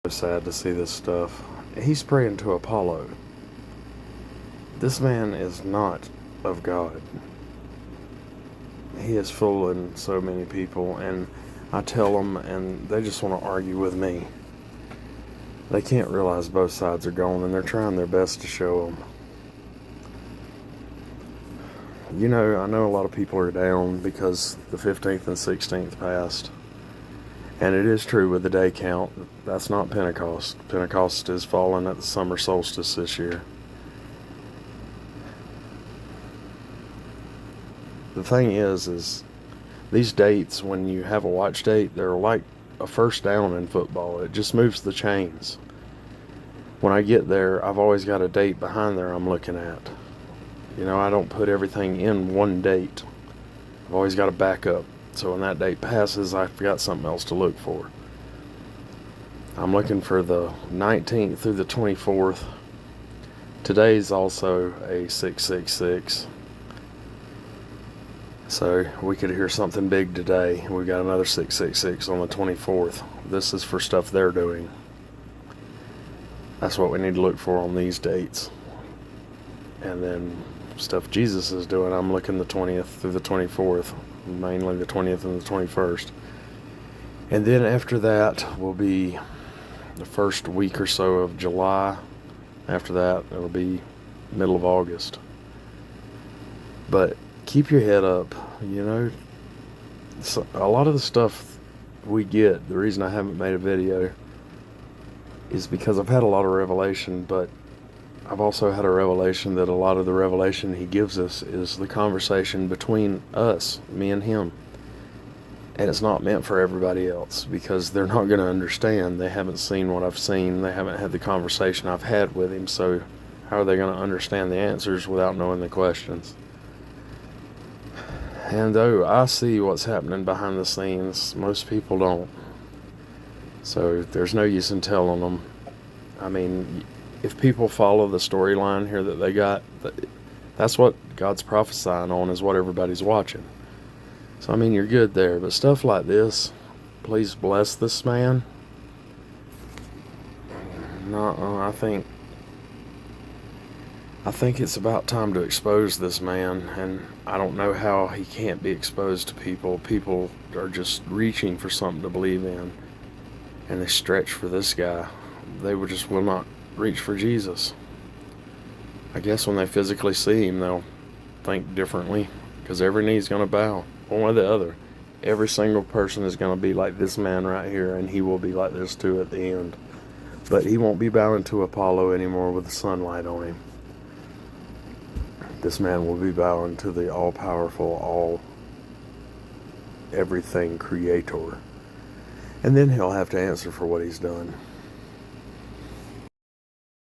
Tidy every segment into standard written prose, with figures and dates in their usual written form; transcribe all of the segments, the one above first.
So sad to see this stuff. He's praying to Apollo. This man is not of God. He is fooling so many people, and I tell them, and they just want to argue with me. They can't realize both sides are gone, and they're trying their best to show them. I know a lot of people are down because the 15th and 16th passed. And it is true with the day count. That's not Pentecost. Pentecost is falling at the summer solstice this year. The thing is these dates, when you have a watch date, they're like a first down in football. It just moves the chains. When I get there, I've always got a date behind there I'm looking at. I don't put everything in one date. I've always got a backup. So when that date passes, I've got something else to look for. I'm looking for the 19th through the 24th. Today's also a 666. So we could hear something big today. We got another 666 on the 24th. This is for stuff they're doing. That's what we need to look for on these dates. And then stuff Jesus is doing, I'm looking the 20th through the 24th. Mainly the 20th and the 21st. And then after that will be the first week or so of July. After that, it'll be middle of August. But keep your head up. So a lot of the stuff we get, the reason I haven't made a video is because I've had a lot of revelation, but I've also had a revelation that a lot of the revelation he gives us is the conversation between us, me and him. And it's not meant for everybody else because they're not going to understand. They haven't seen what I've seen. They haven't had the conversation I've had with him. So how are they going to understand the answers without knowing the questions? And though I see what's happening behind the scenes, most people don't. So there's no use in telling them. I mean, if people follow the storyline here that they got, that's what God's prophesying on, is what everybody's watching. So, I mean, you're good there. But stuff like this, please bless this man. No, I think it's about time to expose this man. And I don't know how he can't be exposed to people. People are just reaching for something to believe in. And they stretch for this guy. They will not reach for Jesus. I guess when they physically see him, they'll think differently, because every knee's going to bow, one way or the other. Every single person is going to be like this man right here, and he will be like this too at the end. But he won't be bowing to Apollo anymore with the sunlight on him. This man will be bowing to the all-powerful, everything creator. And then he'll have to answer for what he's done.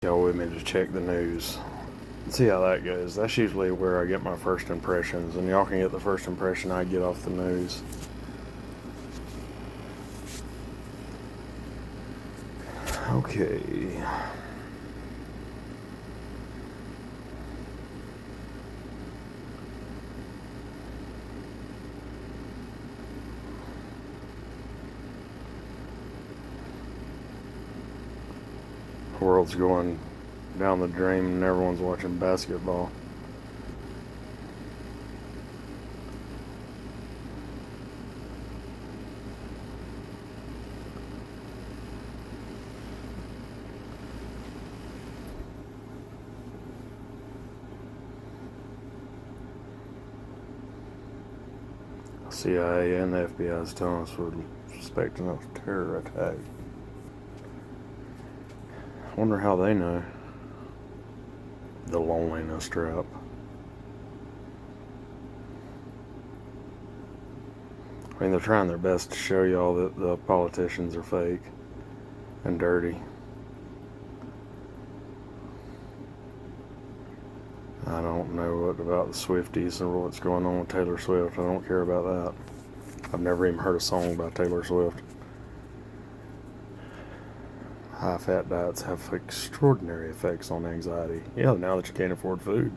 Y'all with me to check the news. See how that goes. That's usually where I get my first impressions, and y'all can get the first impression I get off the news. Okay. The world's going down the drain and everyone's watching basketball. CIA and the FBI is telling us we're suspecting a terror attack. I wonder how they know. The loneliness trap. I mean, they're trying their best to show y'all that the politicians are fake and dirty. I don't know what about the Swifties or what's going on with Taylor Swift. I don't care about that. I've never even heard a song by Taylor Swift. High-fat diets have extraordinary effects on anxiety. Yeah, now that you can't afford food.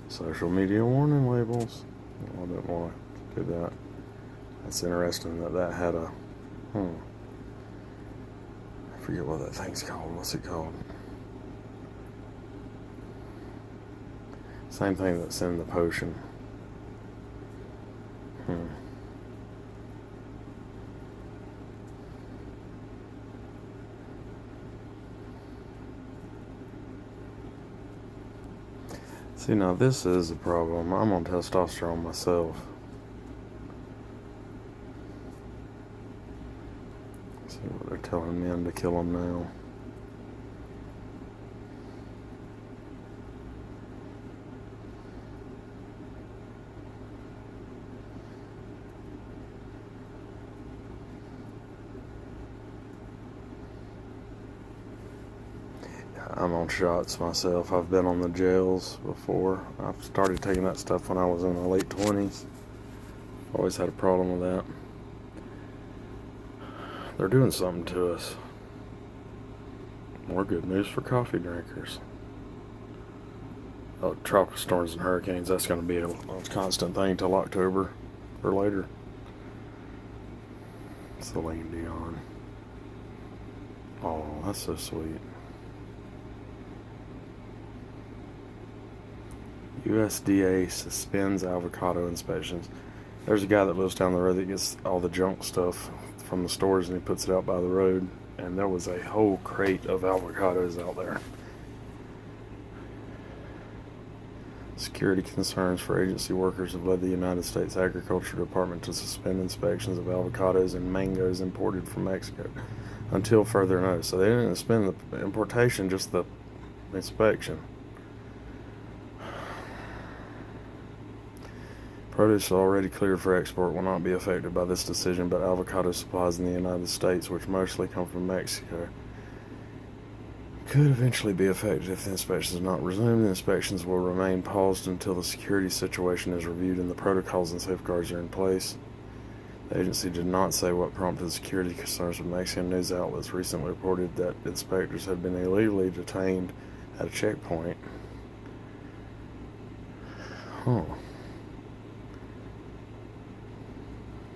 Social media warning labels. I didn't want to do that. That's interesting that had a Hmm. I forget what that thing's called. What's it called? Same thing that's in the potion. Hmm. See, now this is a problem. I'm on testosterone myself. See what they're telling men to kill them now. I'm on shots myself. I've been on the gels before. I've started taking that stuff when I was in the late 20s. Always had a problem with that. They're doing something to us. More good news for coffee drinkers. Oh, tropical storms and hurricanes, that's going to be a constant thing till October or later. Celine Dion. Oh, that's so sweet. USDA suspends avocado inspections. There's a guy that lives down the road that gets all the junk stuff from the stores and he puts it out by the road. And there was a whole crate of avocados out there. Security concerns for agency workers have led the United States Agriculture Department to suspend inspections of avocados and mangoes imported from Mexico until further notice. So they didn't suspend the importation, just the inspection. Produce already cleared for export will not be affected by this decision, but avocado supplies in the United States, which mostly come from Mexico, could eventually be affected if the inspections are not resumed. The inspections will remain paused until the security situation is reviewed and the protocols and safeguards are in place. The agency did not say what prompted security concerns, but Mexican news outlets recently reported that inspectors had been illegally detained at a checkpoint. Huh.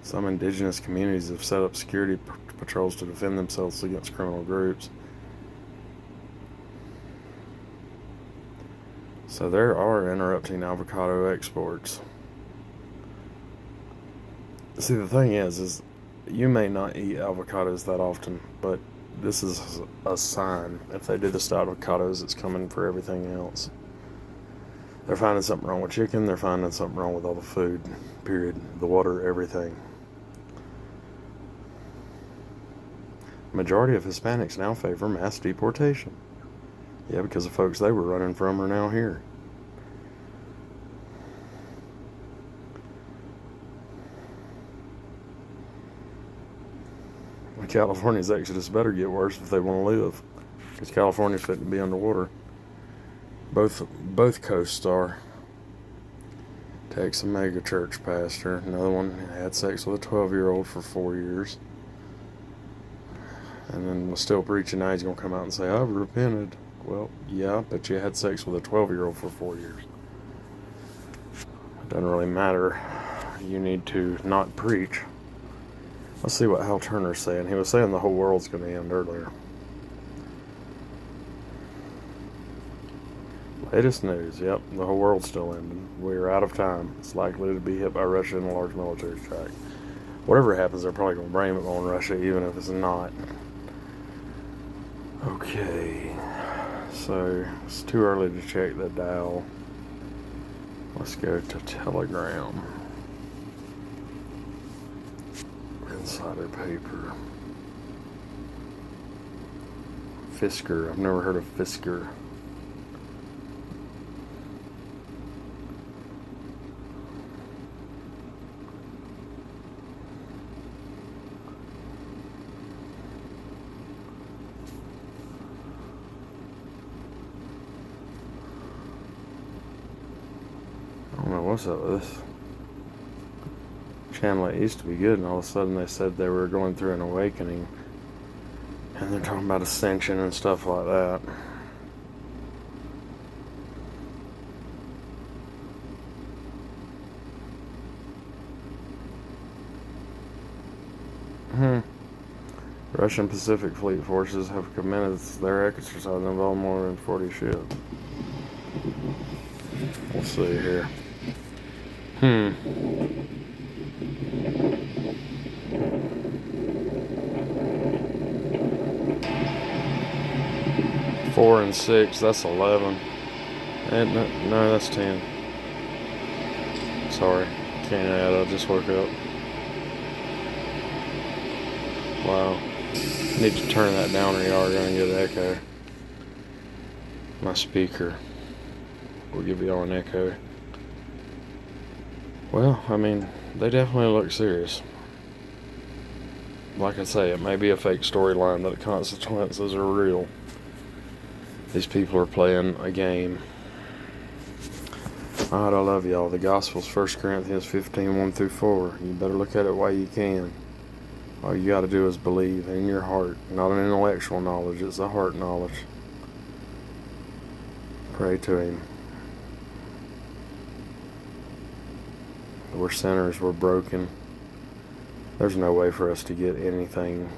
Some indigenous communities have set up security patrols to defend themselves against criminal groups. So they are interrupting avocado exports. See, the thing is you may not eat avocados that often, but this is a sign. If they do this to avocados, it's coming for everything else. They're finding something wrong with chicken. They're finding something wrong with all the food, period. The water, everything. Majority of Hispanics now favor mass deportation. Yeah, because the folks they were running from are now here. California's exodus better get worse if they want to live, because California's fitting to be underwater. Both coasts are. Takes a mega church pastor. Another one had sex with a 12-year-old for 4 years. And then was still preaching. Now he's going to come out and say, I've repented. Well, yeah, but you had sex with a 12-year-old for 4 years. It doesn't really matter. You need to not preach. Let's see what Hal Turner's saying. He was saying the whole world's going to end earlier. Latest news, yep, the whole world's still ending. We're out of time. It's likely to be hit by Russia in a large military strike. Whatever happens, they're probably going to blame it on Russia, even if it's not. Okay, so it's too early to check the dial. Let's go to Telegram. Insider paper. Fisker. I've never heard of Fisker. I don't know what's up with this channel. It used to be good, and all of a sudden they said they were going through an awakening, and they're talking about ascension and stuff like that. Russian Pacific Fleet forces have commenced their exercise of all more than 40 ships. We'll see here. Four and 6, that's 11. And no, that's 10. Sorry, can't add, I just woke up. Wow. Need to turn that down or you are going to get an echo. My speaker will give you all an echo. Well, I mean, they definitely look serious. Like I say, it may be a fake storyline, but the consequences are real. These people are playing a game. Alright, I love y'all. The Gospel's 1 Corinthians 15, 1 through 4. You better look at it while you can. All you got to do is believe in your heart. Not an intellectual knowledge, it's a heart knowledge. Pray to Him. We're sinners, we're broken. There's no way for us to get anything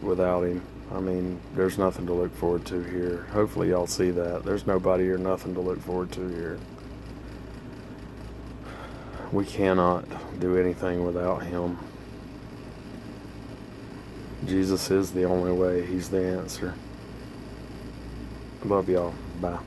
without Him. I mean, there's nothing to look forward to here. Hopefully y'all see that. There's nobody or nothing to look forward to here. We cannot do anything without Him. Jesus is the only way. He's the answer. Love y'all. Bye.